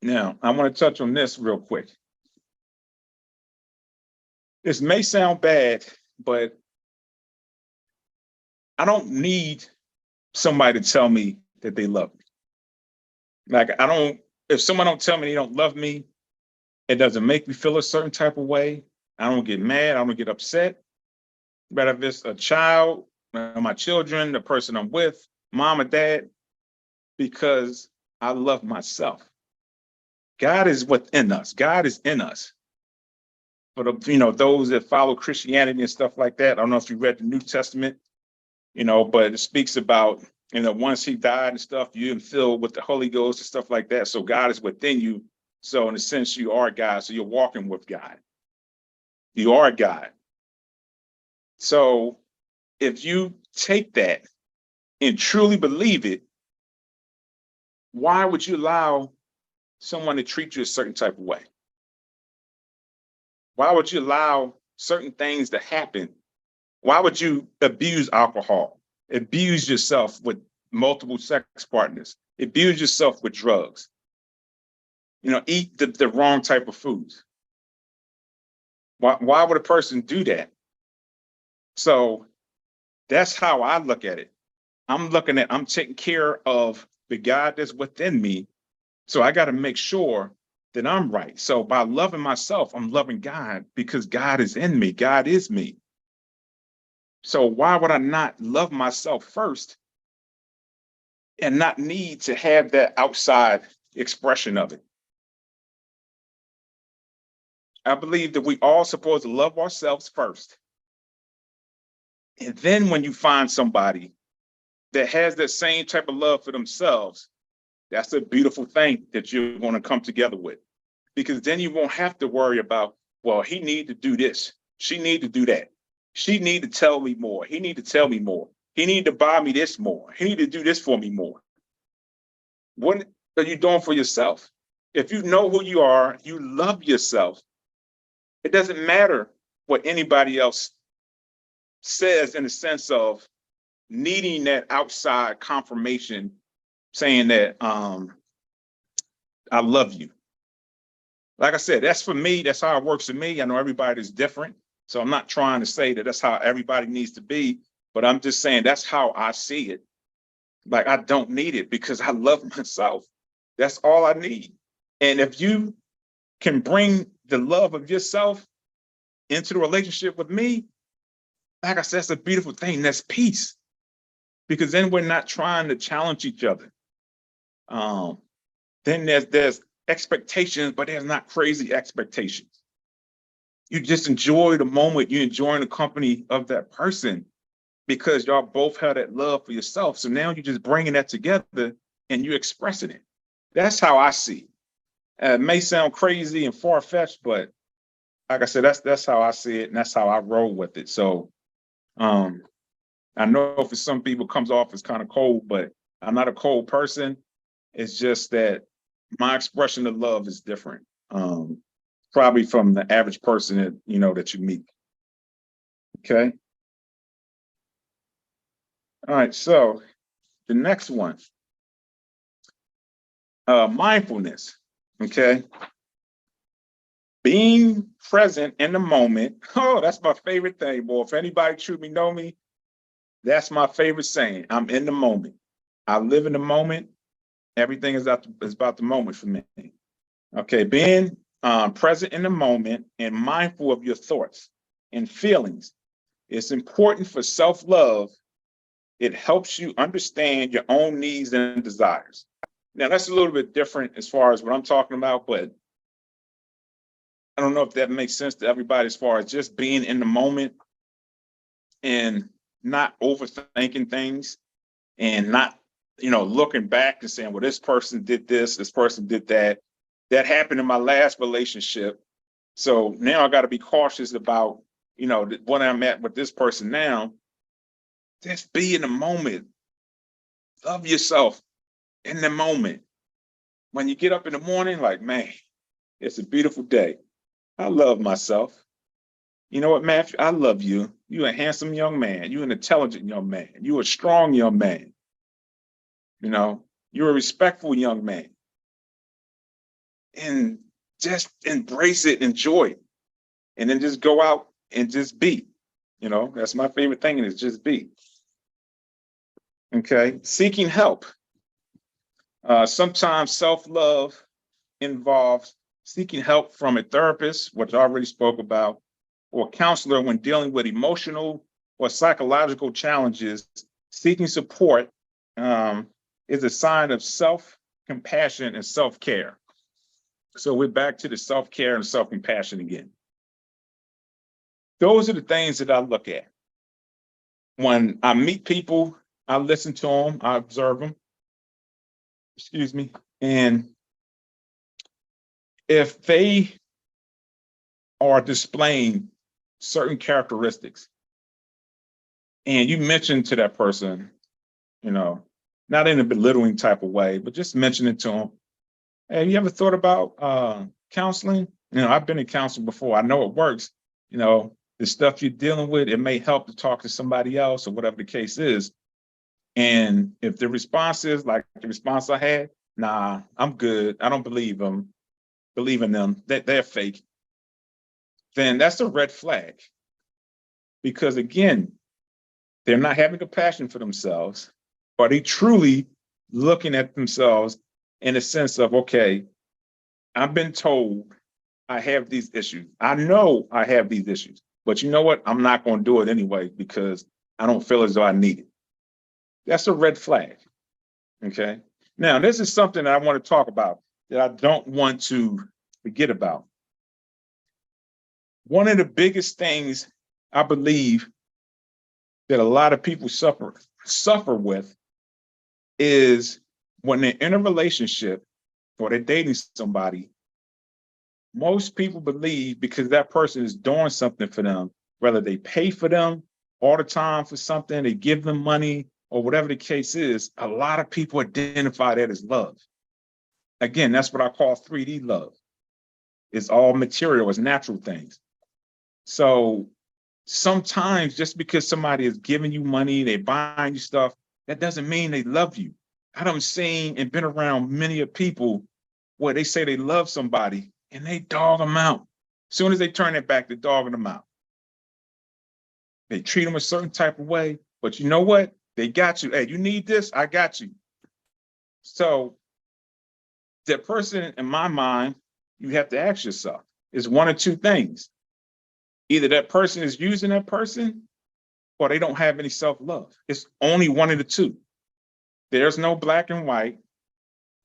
now I want to touch on this real quick. This may sound bad, but I don't need somebody to tell me that they love me. If someone don't tell me they don't love me, it doesn't make me feel a certain type of way. I don't get mad. I don't get upset. But if it's a child, my children, the person I'm with, mom or dad, because I love myself. God is within us. God is in us. For those that follow Christianity and stuff like that, I don't know if you read the New Testament, but it speaks about You know, once he died and stuff, you're filled with the Holy Ghost and stuff like that. So God is within you. So in a sense, you are God. So you're walking with God. You are God. So if you take that and truly believe it, why would you allow someone to treat you a certain type of way? Why would you allow certain things to happen? Why would you abuse alcohol, abuse yourself with multiple sex partners, abuse yourself with drugs, you know, eat the wrong type of foods? Why would a person do that? So that's how I look at it. I'm taking care of the God that's within me. So I got to make sure that I'm right. So by loving myself, I'm loving God because God is in me. God is me. So why would I not love myself first and not need to have that outside expression of it? I believe that we all supposed to love ourselves first. And then when you find somebody that has that same type of love for themselves, that's a beautiful thing that you're going to come together with. Because then you won't have to worry about, well, he need to do this. She need to do that. She need to tell me more. He need to tell me more. He need to buy me this more. He need to do this for me more. What are you doing for yourself? If you know who you are, you love yourself. It doesn't matter what anybody else says in the sense of needing that outside confirmation saying that I love you. Like I said, that's for me. That's how it works for me. I know everybody's different. So I'm not trying to say that that's how everybody needs to be, but I'm just saying that's how I see it. Like I don't need it because I love myself. That's all I need. And if you can bring the love of yourself into the relationship with me, like I said, that's a beautiful thing. That's peace. Because then we're not trying to challenge each other. Then there's expectations, but there's not crazy expectations. You just enjoy the moment. You enjoy the company of that person because y'all both have that love for yourself. So now you're just bringing that together and you're expressing it. That's how I see it. It may sound crazy and far-fetched, but like I said, that's how I see it, and that's how I roll with it. So I know for some people it comes off as kind of cold, but I'm not a cold person. It's just that my expression of love is different. Probably from the average person that you meet. Okay. All right. So the next one, mindfulness. Okay. Being present in the moment. Oh, that's my favorite thing, boy. If anybody truly know me, that's my favorite saying. I'm in the moment. I live in the moment. Everything is about the moment for me. Okay. Being present in the moment and mindful of your thoughts and feelings. It's important for self-love. It helps you understand your own needs and desires. Now, that's a little bit different as far as what I'm talking about, but I don't know if that makes sense to everybody as far as just being in the moment and not overthinking things and not, looking back and saying, well, this person did this person did that. That happened in my last relationship. So now I got to be cautious about, what I'm at with this person now. Just be in the moment. Love yourself in the moment. When you get up in the morning, like, man, it's a beautiful day. I love myself. You know what, Matthew? I love you. You're a handsome young man. You're an intelligent young man. You're a strong young man. You're a respectful young man. And just embrace it, enjoy it. And then just go out and just be. That's my favorite thing, is just be. Okay. Seeking help. Sometimes self-love involves seeking help from a therapist, which I already spoke about, or a counselor when dealing with emotional or psychological challenges. Seeking support is a sign of self-compassion and self-care. So we're back to the self-care and self-compassion again. Those are the things that I look at when I meet people I listen to them, I observe them, excuse me. And if they are displaying certain characteristics, and you mention to that person, you know, not in a belittling type of way, but just mention it to them. Hey, have you ever thought about counseling? You know, I've been in counseling before. I know it works. You know, the stuff you're dealing with, it may help to talk to somebody else or whatever the case is. And if the response is like the response I had, nah, I'm good. I don't believe them, believe in them, that they're fake, then that's a red flag. Because again, they're not having compassion for themselves. Are they truly looking at themselves in a sense of, okay, I've been told I have these issues. I know I have these issues, but you know what? I'm not going to do it anyway because I don't feel as though I need it. That's a red flag. Okay. Now, this is something that I want to talk about that I don't want to forget about. One of the biggest things I believe that a lot of people suffer with is when they're in a relationship or they're dating somebody. Most people believe because that person is doing something for them, whether they pay for them all the time for something, they give them money, or whatever the case is, a lot of people identify that as love. Again, that's what I call 3D love. It's all material, it's natural things. So sometimes just because somebody is giving you money, they're buying you stuff, that doesn't mean they love you. I've seen and been around many of people where they say they love somebody and they dog them out. As soon as they turn their back, they're dogging them out. They treat them a certain type of way, but you know what? They got you. Hey, you need this? I got you. So that person, in my mind, you have to ask yourself, is one of two things. Either that person is using that person or they don't have any self-love. It's only one of the two. There's no black and white.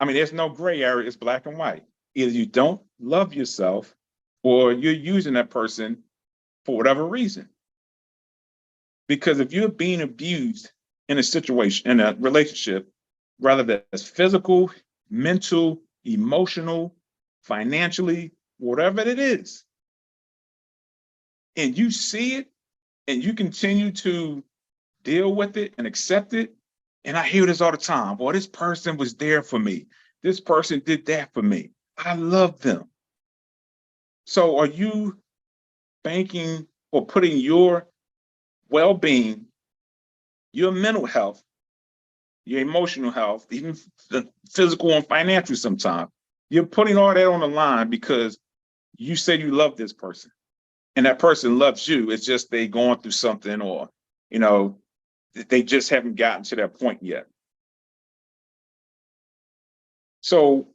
I mean, there's no gray area, it's black and white. Either you don't love yourself or you're using that person for whatever reason. Because if you're being abused in a situation, in a relationship, whether that's physical, mental, emotional, financially, whatever it is, and you see it and you continue to deal with it and accept it, and I hear this all the time, boy, this person was there for me. This person did that for me. I love them. So are you banking or putting your well-being, your mental health, your emotional health, even the physical and financial sometimes, you're putting all that on the line because you say you love this person and that person loves you. It's just they going through something or, you know, they just haven't gotten to that point yet. So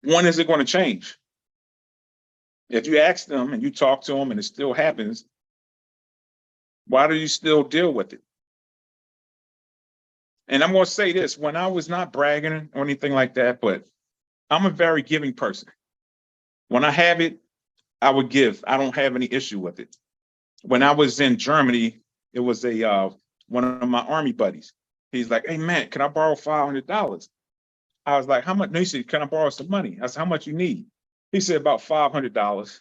when is it going to change? If you ask them and you talk to them and it still happens, why do you still deal with it? And I'm going to say this, when I was not bragging or anything like that, but I'm a very giving person. When I have it, I would give. I don't have any issue with it. When I was in Germany, it was one of my army buddies. He's like, hey, man, can I borrow $500? I was like, how much? No, he said, can I borrow some money? I said, how much you need? He said, about $500.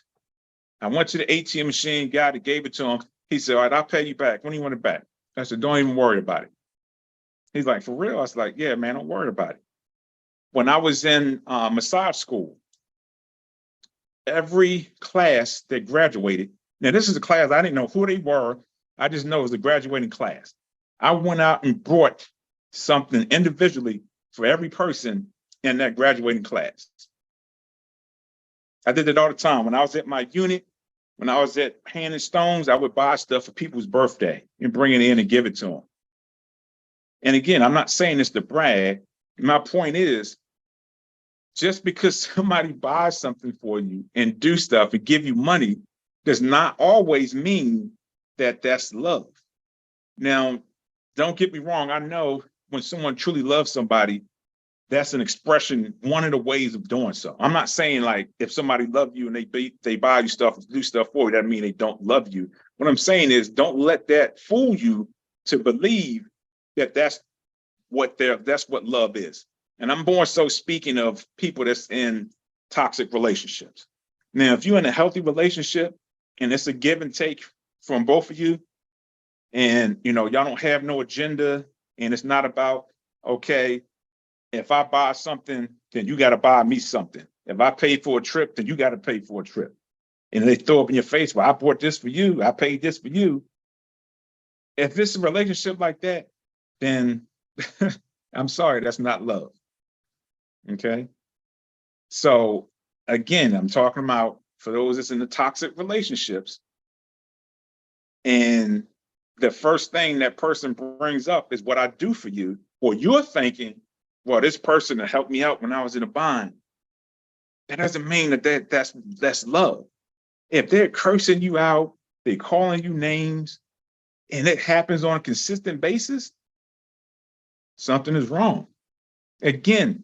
I went to the ATM machine, got it, gave it to him. He said, all right, I'll pay you back. When do you want it back? I said, don't even worry about it. He's like, for real? I was like, yeah, man, don't worry about it. When I was in massage school, every class that graduated, now this is a class, I didn't know who they were. I just know it was a graduating class. I went out and brought something individually for every person in that graduating class. I did it all the time. When I was at my unit, when I was at Hand and Stones, I would buy stuff for people's birthday and bring it in and give it to them. And again, I'm not saying this to brag. My point is, just because somebody buys something for you and do stuff and give you money does not always mean that that's love. Now, don't get me wrong. I know when someone truly loves somebody, that's an expression, one of the ways of doing so. I'm not saying like if somebody loves you and they buy you stuff, do stuff for you, that mean they don't love you. What I'm saying is don't let that fool you to believe that's what love is. And I'm more so speaking of people that's in toxic relationships. Now, if you're in a healthy relationship and it's a give and take from both of you, and y'all don't have no agenda, and it's not about, okay, if I buy something, then you got to buy me something. If I pay for a trip, then you got to pay for a trip. And they throw up in your face, well, I bought this for you, I paid this for you. If it's a relationship like that, then I'm sorry, that's not love. Okay. So again, I'm talking about for those that's in the toxic relationships, and the first thing that person brings up is what I do for you, or you're thinking, well, this person helped me out when I was in a bind. That doesn't mean that's love. If they're cursing you out, they're calling you names, and it happens on a consistent basis, something is wrong. Again,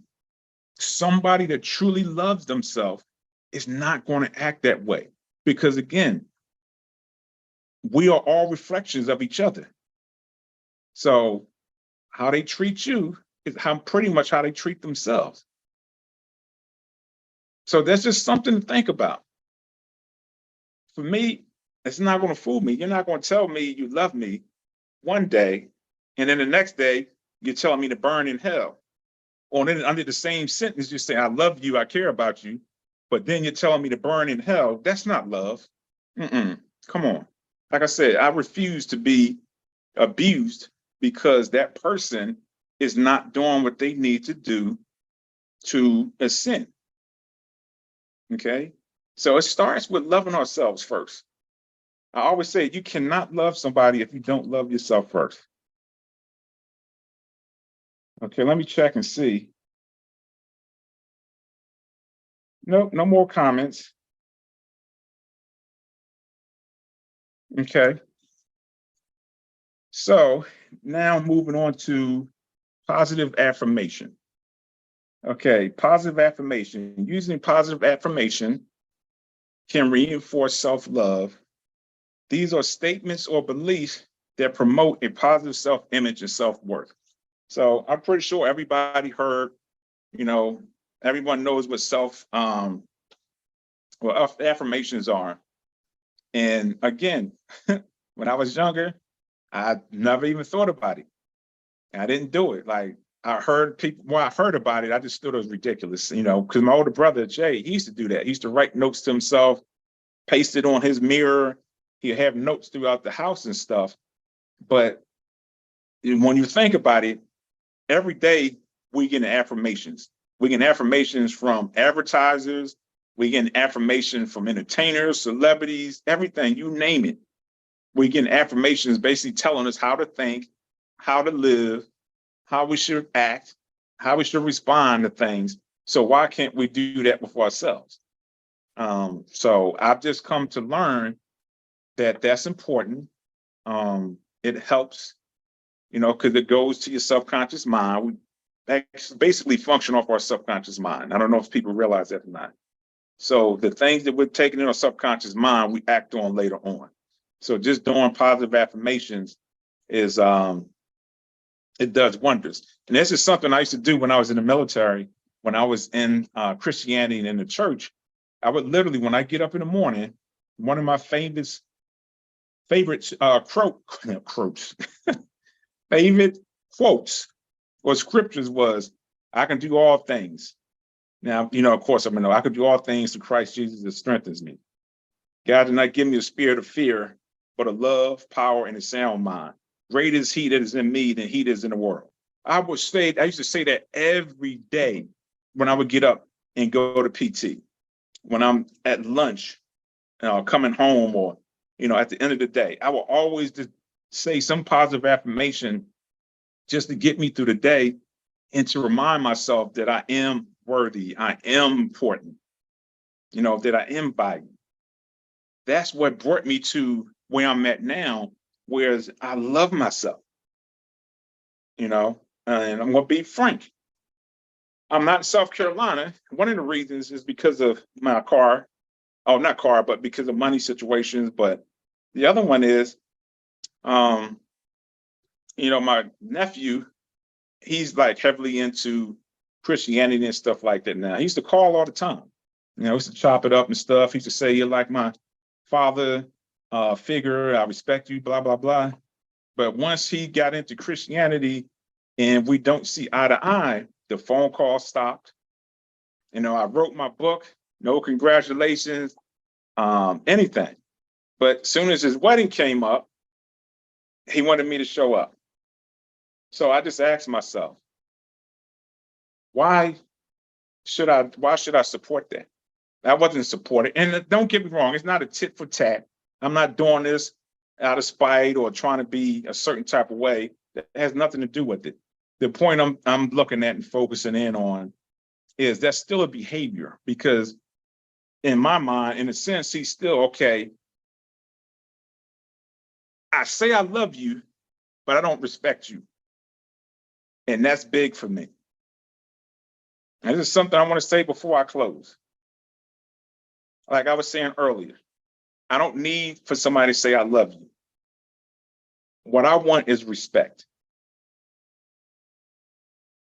somebody that truly loves themselves is not going to act that way, because again, we are all reflections of each other. So how they treat you is pretty much how they treat themselves. So that's just something to think about. For me, it's not going to fool me. You're not going to tell me you love me one day, and then the next day you're telling me to burn in hell. Or then under the same sentence, you say, I love you, I care about you, but then you're telling me to burn in hell. That's not love. Come on. Like I said, I refuse to be abused because that person is not doing what they need to do to ascend. Okay? So it starts with loving ourselves first. I always say you cannot love somebody if you don't love yourself first. Okay, let me check and see. Nope, no more comments. Okay. So now moving on to positive affirmation. Okay, positive affirmation. Using positive affirmation can reinforce self-love. These are statements or beliefs that promote a positive self-image and self-worth. So I'm pretty sure everybody heard, everyone knows what affirmations are. And again, when I was younger, I never even thought about it. I didn't do it. Like I heard about it, I just thought it was ridiculous, because my older brother, Jay, he used to do that. He used to write notes to himself, paste it on his mirror. He'd have notes throughout the house and stuff. But when you think about it, every day we get affirmations. We get affirmations from advertisers. We get affirmation from entertainers, celebrities, everything, you name it. We get affirmations basically telling us how to think, how to live, how we should act, how we should respond to things. So why can't we do that with ourselves? So I've just come to learn that that's important. It helps, because it goes to your subconscious mind. We basically function off our subconscious mind. I don't know if people realize that or not. So the things that we're taking in our subconscious mind, we act on later on. So just doing positive affirmations is, it does wonders. And this is something I used to do when I was in the military, when I was in Christianity and in the church. I would literally, when I get up in the morning, one of my favorite favorite quotes or scriptures was, I can do all things. Now, of course, I can do all things through Christ Jesus that strengthens me. God did not give me a spirit of fear, but a love, power, and a sound mind. Greater is he that is in me than he that is in the world. I used to say that every day when I would get up and go to PT, when I'm at lunch, coming home, or, at the end of the day, I will always just say some positive affirmation just to get me through the day and to remind myself that I am worthy, I am important, that I am valued. That's what brought me to where I'm at now, whereas I love myself, and I'm going to be frank. I'm not in South Carolina. One of the reasons is because of my car. Oh, not car, but because of money situations. But the other one is, my nephew, he's like heavily into Christianity and stuff like that now. He used to call all the time. He used to chop it up and stuff. He used to say, "You're like my father figure. I respect you, blah, blah, blah." But once he got into Christianity and we don't see eye to eye, the phone call stopped. I wrote my book, no congratulations, anything. But as soon as his wedding came up, he wanted me to show up. So I just asked myself, why should I support that? I wasn't supporting. And don't get me wrong, it's not a tit for tat. I'm not doing this out of spite or trying to be a certain type of way. That has nothing to do with it. The point I'm looking at and focusing in on is that's still a behavior, because in my mind, in a sense, he's still okay. I say I love you, but I don't respect you. And that's big for me. And this is something I want to say before I close. Like I was saying earlier, I don't need for somebody to say I love you. What I want is respect.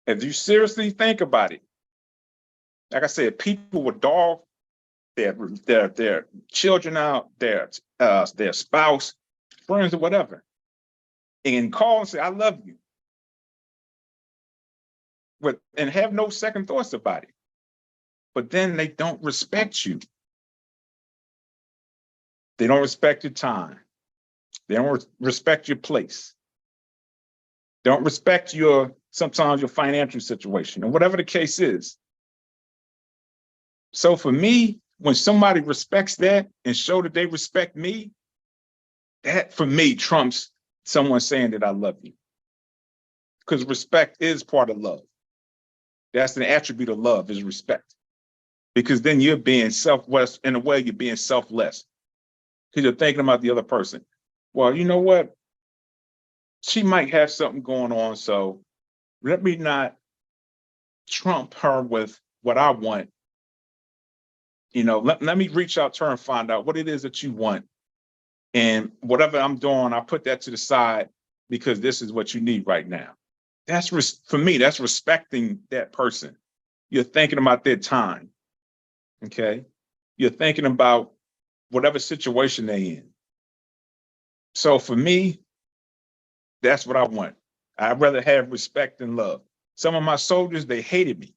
If you seriously think about it, like I said, people would dog their children out, their spouse, friends, or whatever, and call and say, "I love you," and have no second thoughts about it. But then they don't respect you. They don't respect your time. They don't respect your place. They don't respect sometimes your financial situation, or whatever the case is. So for me, when somebody respects that and show that they respect me, that for me trumps someone saying that I love you. Because respect is part of love. That's an attribute of love, is respect. Because then you're being selfless. In a way, you're being selfless. Because you're thinking about the other person. Well, you know what? She might have something going on, so let me not trump her with what I want. Let me reach out to her and find out what it is that you want. And whatever I'm doing, I put that to the side because this is what you need right now. For me, that's respecting that person. You're thinking about their time. Okay. You're thinking about whatever situation they're in. So for me, that's what I want. I'd rather have respect than love. Some of my soldiers, they hated me.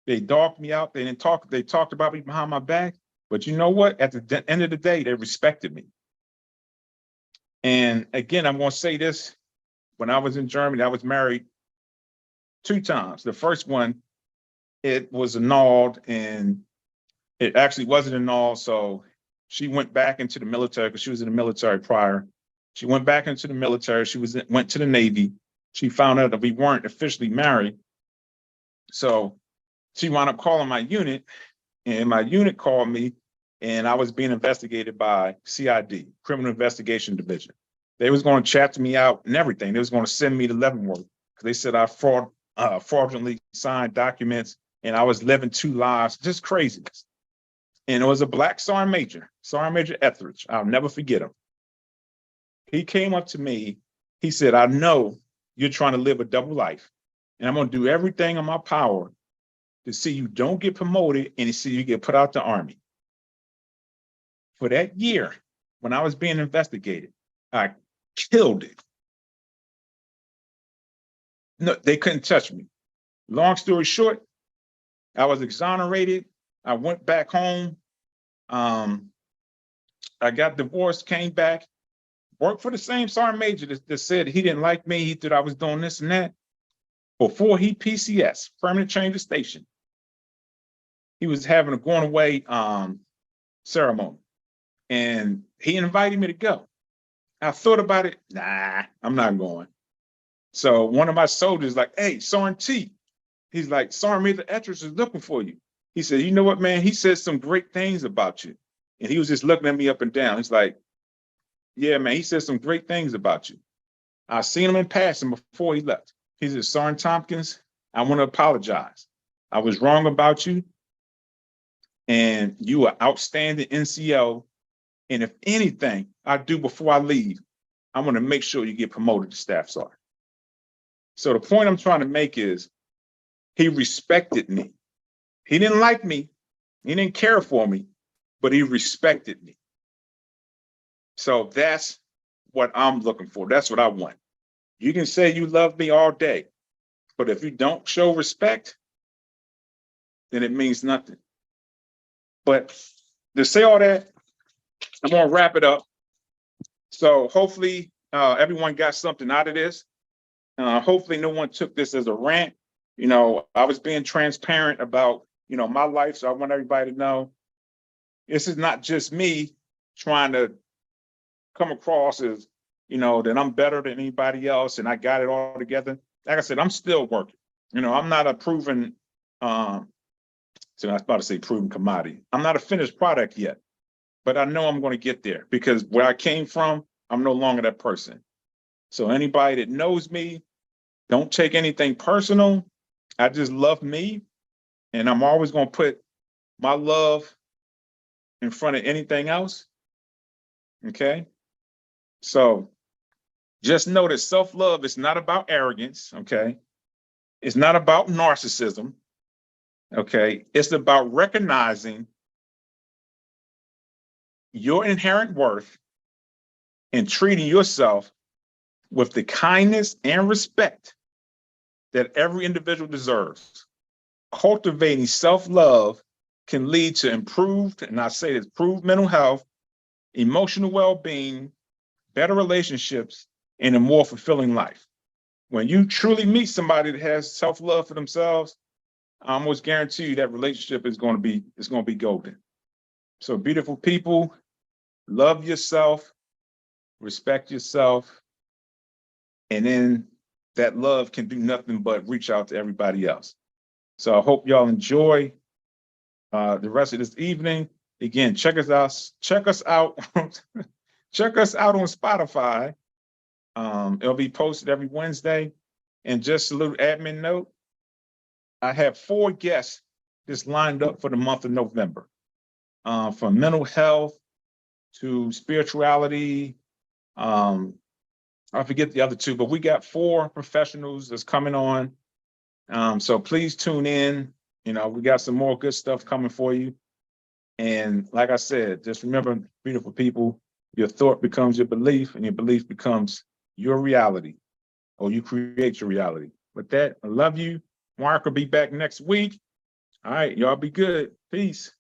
They dogged me out. They talked about me behind my back. But you know what? At the end of the day, they respected me. And again, I'm going to say this. When I was in Germany, I was married 2 times. The first one, it was annulled, and it actually wasn't annulled. So she went back into the military because she was in the military prior. She went back into the military. Went to the Navy. She found out that we weren't officially married. So she wound up calling my unit, and my unit called me, and I was being investigated by CID, Criminal Investigation Division. They was going to chat me out and everything. They was going to send me to Leavenworth because they said I fraudulently signed documents and I was living 2 lives, just craziness. And it was a Black Sergeant Major Etheridge. I'll never forget him. He came up to me. He said, "I know you're trying to live a double life, and I'm going to do everything in my power to see you don't get promoted and to see you get put out the Army." For that year, when I was being investigated, I killed it. No, they couldn't touch me. Long story short, I was exonerated. I went back home. I got divorced, came back, worked for the same sergeant major that said he didn't like me. He thought I was doing this and that. Before he PCS, permanent change of station, he was having a going away ceremony, and he invited me to go. I thought about it. Nah, I'm not going. So one of my soldiers like, "Hey, Sergeant T," he's like, "Sergeant Major Etheridge is looking for you." He said, "You know what, man? He said some great things about you." And he was just looking at me up and down. He's like, "Yeah, man, he said some great things about you. I seen him in passing before he left." He said, "Sergeant Tompkins, I want to apologize. I was wrong about you. And you are outstanding NCO. And if anything I do before I leave, I want to make sure you get promoted to staff sergeant." So the point I'm trying to make is he respected me. He didn't like me. He didn't care for me, but he respected me. So that's what I'm looking for. That's what I want. You can say you love me all day, but if you don't show respect, then it means nothing. But to say all that, I'm gonna wrap it up. So hopefully everyone got something out of this. Hopefully no one took this as a rant. I was being transparent about, my life. So I want everybody to know this is not just me trying to come across as, that I'm better than anybody else and I got it all together. Like I said, I'm still working. I'm not a proven, so I was about to say proven commodity. I'm not a finished product yet, but I know I'm going to get there because where I came from, I'm no longer that person. So anybody that knows me, don't take anything personal. I just love me. And I'm always going to put my love in front of anything else. Okay. So just know that self-love is not about arrogance. Okay. It's not about narcissism. Okay. It's about recognizing your inherent worth and treating yourself with the kindness and respect that every individual deserves. Cultivating self-love can lead to improved, and I say this, improved mental health, emotional well-being, better relationships, and a more fulfilling life. When you truly meet somebody that has self-love for themselves, I almost guarantee you that relationship is going to be golden. So beautiful people, love yourself, respect yourself, and then that love can do nothing but reach out to everybody else. So I hope y'all enjoy the rest of this evening. Again, check us out. Check us out. Check us out on Spotify. It'll be posted every Wednesday. And just a little admin note, I have 4 guests just lined up for the month of November, from mental health to spirituality. I forget the other 2, but we got 4 professionals that's coming on. So please tune in. We got some more good stuff coming for you. And like I said, just remember, beautiful people, your thought becomes your belief, and your belief becomes your reality, or you create your reality. With that, I love you. Mark will be back next week. All right, y'all be good. Peace.